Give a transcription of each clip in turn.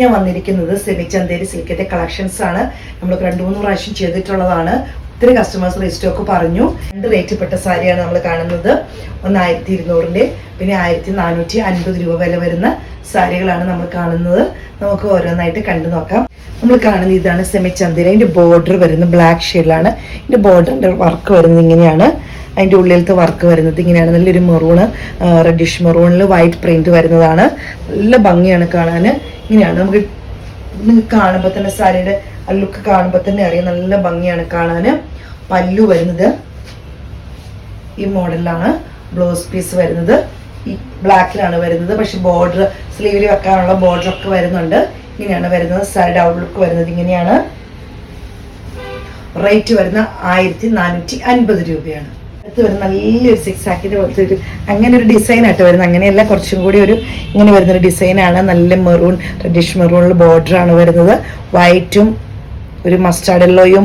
ഞാൻ വന്നിരിക്കുന്നത് semi Chanderi സിൽക്കിന്റെ collections ആണ്. നമ്മൾ 2-3 പ്രാവശ്യം ചെയ്തിട്ടുള്ളതാണ്. ഒത്തിരി കസ്റ്റമേഴ്സ് റീസ്റ്റോക്ക് പറഞ്ഞു. 2 റേറ്റ് പെട്ട സാരിയാണ് നമ്മൾ കാണുന്നത്. 1200 പിന്നെ 1450 രൂപ വില വരുന്ന സാരികളാണ് നമ്മൾ കാണുന്നത്. നമുക്ക് ഓരോന്നായിട്ട് കണ്ടു നോക്കാം. നമ്മൾ കാണുന്നത് ഇതാണ് സെമി ചന്തേരി. അതിന്റെ ബോർഡർ വരുന്നത് ബ്ലാക്ക് ഷെയ്ഡിലാണ്. ഇതിന്റെ ബോർഡറിന്റെ വർക്ക് വരുന്നത് ഇങ്ങനെയാണ്. അതിൻ്റെ ഉള്ളിലത്തെ വർക്ക് വരുന്നത് ഇങ്ങനെയാണ്. നല്ലൊരു മെറൂണ്, റെഡിഷ് മെറൂണിൽ വൈറ്റ് പ്രിന്റ് വരുന്നതാണ്. നല്ല ഭംഗിയാണ് കാണാൻ. ഇങ്ങനെയാണ് നമുക്ക് കാണുമ്പോൾ തന്നെ സാരിയുടെ ലുക്ക് കാണുമ്പോൾ തന്നെ അറിയാം, നല്ല ഭംഗിയാണ് കാണാൻ. പല്ലു വരുന്നത് ഈ മോഡലിലാണ്. ബ്ലൗസ് പീസ് വരുന്നത് ഈ ബ്ലാക്കിലാണ് വരുന്നത്. പക്ഷെ ബോർഡർ സ്ലീവിൽ വെക്കാനുള്ള ബോർഡർ ഒക്കെ വരുന്നുണ്ട്. ഇങ്ങനെയാണ് വരുന്നത്. സാരിയുടെ ഔട്ട്ലുക്ക് വരുന്നത് ഇങ്ങനെയാണ്. റേറ്റ് വരുന്ന 1450 രൂപയാണ്. അടുത്ത് വരുന്ന നല്ലൊരു 6 ആക്കിൻ്റെ പോലത്തെ ഒരു അങ്ങനെ ഒരു ഡിസൈനായിട്ട് വരുന്നത്. അങ്ങനെയല്ല, കുറച്ചും കൂടി ഒരു ഇങ്ങനെ വരുന്നൊരു ഡിസൈനാണ്. നല്ല മെറൂൺ, റെഡിഷ് മെറൂണിൽ ബോർഡറാണ് വരുന്നത്. വൈറ്റും ഒരു മസ്റ്റാർഡ് യെല്ലോയും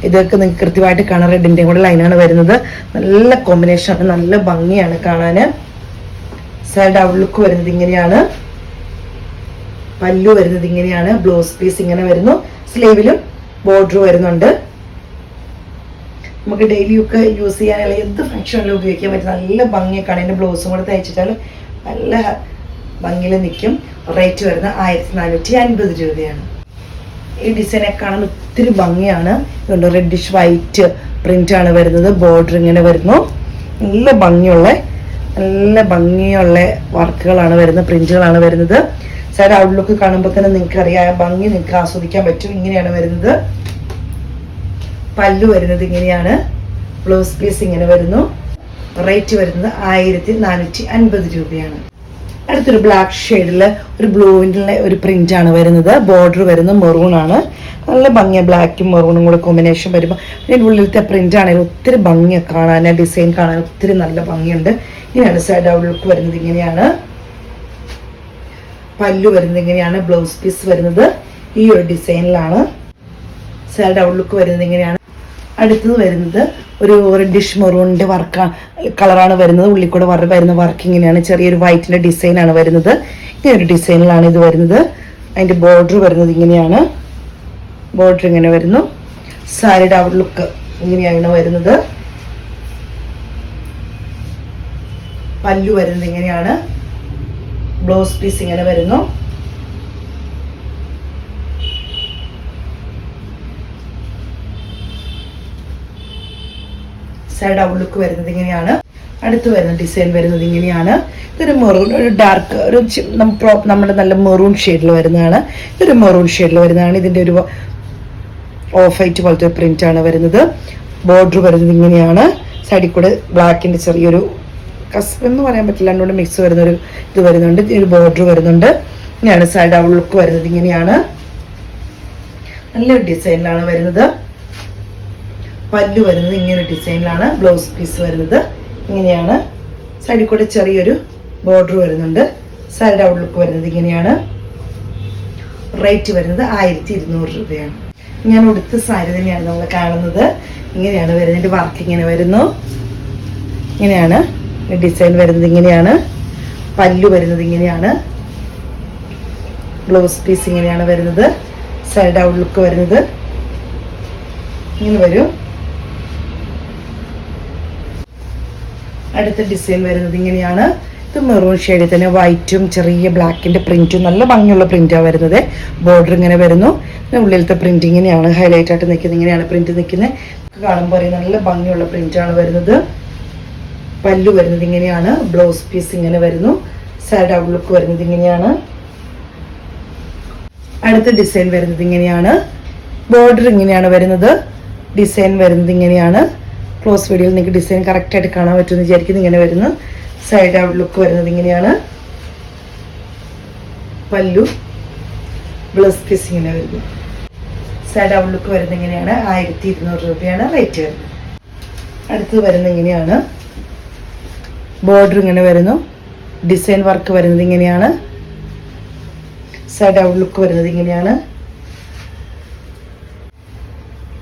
ഇതൊക്കെ നിങ്ങൾക്ക് കൃത്യമായിട്ട് കാണാൻ റെഡിൻ്റെയും കൂടെ ലൈനാണ് വരുന്നത്. നല്ല കോമ്പിനേഷനാണ്, നല്ല ഭംഗിയാണ് കാണാൻ. സൈഡ് ഔട്ട്ലുക്ക് വരുന്നത് ഇങ്ങനെയാണ്. പല്ലു വരുന്നത് ഇങ്ങനെയാണ്. ബ്ലൗസ് പീസ് ഇങ്ങനെ വരുന്നു. സ്ലീവിലും ബോർഡർ വരുന്നുണ്ട്. നമുക്ക് ഡെയിലി ഒക്കെ യൂസ് ചെയ്യാനുള്ള എന്ത് ഫംഗ്ഷനിലും ഉപയോഗിക്കാൻ പറ്റും. നല്ല ഭംഗിയൊക്കെയാണ്. അതിൻ്റെ ബ്ലൗസും കൂടെ തയ്ച്ചിട്ടാൽ നല്ല ഭംഗിയിൽ നിൽക്കും. റേറ്റ് വരുന്നത് 1450 രൂപയാണ്. ഈ ഡിസൈനൊക്കെ കാണാൻ ഒത്തിരി ഭംഗിയാണ്. ഇതുകൊണ്ട് റെഡിഷ് വൈറ്റ് പ്രിൻ്റാണ് വരുന്നത്. ബോർഡർ ഇങ്ങനെ വരുന്നു. നല്ല ഭംഗിയുള്ള വർക്കുകളാണ് വരുന്നത്, പ്രിന്റുകളാണ് വരുന്നത്. സൈഡ് ഔട്ട്ലുക്ക് കാണുമ്പോൾ തന്നെ നിങ്ങൾക്ക് അറിയാം, ഭംഗി നിങ്ങൾക്ക് ആസ്വദിക്കാൻ പറ്റും. ഇങ്ങനെയാണ് വരുന്നത്. പല്ലു വരുന്നത് ഇങ്ങനെയാണ്. ബ്ലൗസ് പീസ് ഇങ്ങനെ വരുന്നു. റേറ്റ് വരുന്നത് 1450 രൂപയാണ്. അടുത്തൊരു ബ്ലാക്ക് ഷെയ്ഡിൽ ഒരു ബ്ലൂവിൻ്റെ ഒരു പ്രിന്റാണ് വരുന്നത്. ബോർഡർ വരുന്നത് മെറൂൺ ആണ്. നല്ല ഭംഗിയാണ്. ബ്ലാക്കും മെറൂണും കൂടെ കോമ്പിനേഷൻ വരുമ്പോൾ അതിൻ്റെ ഉള്ളിലത്തെ പ്രിന്റ് ആണെങ്കിൽ ഒത്തിരി ഭംഗിയാണ് കാണാൻ. ഡിസൈൻ കാണാൻ ഒത്തിരി നല്ല ഭംഗിയുണ്ട്. ഇങ്ങനെയാണ് സൈഡ് ഔട്ട്ലുക്ക് വരുന്നത് ഇങ്ങനെയാണ്. പല്ലു വരുന്നത് ഇങ്ങനെയാണ്. ബ്ലൗസ് പീസ് വരുന്നത് ഈ ഒരു ഡിസൈനിലാണ്. സൈഡ് ഔട്ട്ലുക്ക് വരുന്നത് ഇങ്ങനെയാണ്. അടുത്തത് വരുന്നത് ഒരു റെഡിഷ് മെറൂണിന്റെ കളറാണ് വരുന്നത്. ഉള്ളിക്കൂടെ വരുന്ന വർക്ക് ഇങ്ങനെയാണ്. ചെറിയൊരു വൈറ്റിന്റെ ഡിസൈനാണ് വരുന്നത്. ഈ ഒരു ഡിസൈനിലാണ് ഇത് വരുന്നത്. അതിന്റെ ബോർഡർ വരുന്നത് ഇങ്ങനെയാണ്. ബോർഡർ ഇങ്ങനെ വരുന്നു. സാരിയുടെ ഔട്ട്ലുക്ക് ഇങ്ങനെയാണ് വരുന്നത്. പല്ലു വരുന്നത് ഇങ്ങനെയാണ്. ബ്ലൗസ് പീസ് ഇങ്ങനെ വരുന്നു. സൈഡ് ഔട്ട്ലുക്ക് വരുന്നത് ഇങ്ങനെയാണ്. അടുത്ത് വരുന്ന ഡിസൈൻ വരുന്നത് ഇങ്ങനെയാണ്. ഇതൊരു മെറൂൺ, ഒരു ഡാർക്ക്, ഒരു നമ്മുടെ നല്ല മെറൂൺ ഷെയ്ഡിൽ വരുന്നതാണ്. ഇതൊരു മെറൂൺ ഷെയ്ഡിൽ വരുന്നതാണ്. ഇതിൻ്റെ ഒരു ഓഫ് വൈറ്റ് പോലത്തെ പ്രിന്റ് ആണ് വരുന്നത്. ബോർഡർ വരുന്നത് ഇങ്ങനെയാണ്. സൈഡിൽ കൂടെ ബ്ലാക്കിന്റെ ചെറിയൊരു എന്ന് പറയാൻ പറ്റില്ല, രണ്ടുകൂടെ മിക്സ് വരുന്നൊരു ഇത് വരുന്നുണ്ട്. ഒരു ബോർഡർ വരുന്നുണ്ട്. ഇങ്ങനെയാണ് സൈഡ് ഔട്ട്ലുക്ക് വരുന്നത് ഇങ്ങനെയാണ്. നല്ലൊരു ഡിസൈനിലാണ് വരുന്നത്. പല്ലു വരുന്നത് ഇങ്ങനെ ഡിസൈനിലാണ്. ബ്ലൗസ് പീസ് വരുന്നത് ഇങ്ങനെയാണ്. സൈഡിൽ കൂടെ ചെറിയൊരു ബോർഡർ വരുന്നുണ്ട്. സൈഡ് ഔട്ട്ലുക്ക് വരുന്നത് ഇങ്ങനെയാണ്. റേറ്റ് വരുന്നത് 1200 രൂപയാണ്. ഞാൻ ഉടുത്ത സാരി തന്നെയാണ് നമ്മൾ കാണുന്നത്. ഇങ്ങനെയാണ് വരുന്നത്. വർക്ക് ഇങ്ങനെ വരുന്നു. ഇങ്ങനെയാണ് ഡിസൈൻ വരുന്നത് ഇങ്ങനെയാണ്. പല്ലു വരുന്നത് ഇങ്ങനെയാണ്. ബ്ലൗസ് പീസ് ഇങ്ങനെയാണ് വരുന്നത്. സൈഡ് ഔട്ട്ലുക്ക് വരുന്നത് ഇങ്ങനെ വരും. അടുത്ത ഡിസൈൻ വരുന്നത് ഇങ്ങനെയാണ്. ഇത് മെറൂൺ ഷെയ്ഡിൽ തന്നെ വൈറ്റും ചെറിയ ബ്ലാക്കിന്റെ പ്രിന്റും നല്ല ഭംഗിയുള്ള പ്രിന്റാണ് വരുന്നത്. ബോർഡർ ഇങ്ങനെ വരുന്നു. ഉള്ളിലത്തെ പ്രിന്റ് ഇങ്ങനെയാണ് ഹൈലൈറ്റ് ആയിട്ട് നിൽക്കുന്നത്. ഇങ്ങനെയാണ് പ്രിന്റ് നിൽക്കുന്നത്. കാണുമ്പോൾ അറിയാം, നല്ല ഭംഗിയുള്ള പ്രിന്റാണ് വരുന്നത്. പല്ലു വരുന്നത് ഇങ്ങനെയാണ്. ബ്ലൗസ് പീസ് ഇങ്ങനെ വരുന്നു. സൈഡ് ഔട്ട്ലുക്ക് വരുന്നത് ഇങ്ങനെയാണ്. അടുത്ത ഡിസൈൻ വരുന്നത് ഇങ്ങനെയാണ്. ബോർഡർ ഇങ്ങനെയാണ് വരുന്നത്. ഡിസൈൻ വരുന്നത് ഇങ്ങനെയാണ്. ക്ലോസ് വീഡിയോയിൽ നിങ്ങൾക്ക് ഡിസൈൻ കറക്റ്റായിട്ട് കാണാൻ പറ്റുമെന്ന് വിചാരിക്കുന്നു. ഇങ്ങനെ വരുന്നു. സൈഡ് ഔട്ട്ലുക്ക് വരുന്നത് ഇങ്ങനെയാണ്. പല്ലു, ബ്ലൗസ് പീസ് ഇങ്ങനെ വരുന്നു. സൈഡ് ഔട്ട്ലുക്ക് വരുന്നത് ഇങ്ങനെയാണ്. 1200 രൂപയാണ് റേറ്റ് വരുന്നത്. അടുത്തത് വരുന്നത് ഇങ്ങനെയാണ്. ബോർഡർ ഇങ്ങനെ വരുന്നു. ഡിസൈൻ വർക്ക് വരുന്നത് ഇങ്ങനെയാണ്. സൈഡ് ഔട്ട്ലുക്ക് വരുന്നത് ഇങ്ങനെയാണ്.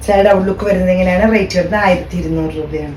സൈഡ് ഔട്ട്ലുക്ക് വരുന്നത് ഇങ്ങനെയാണ്. റേറ്റ് വരുന്നത് 1200 രൂപയാണ്.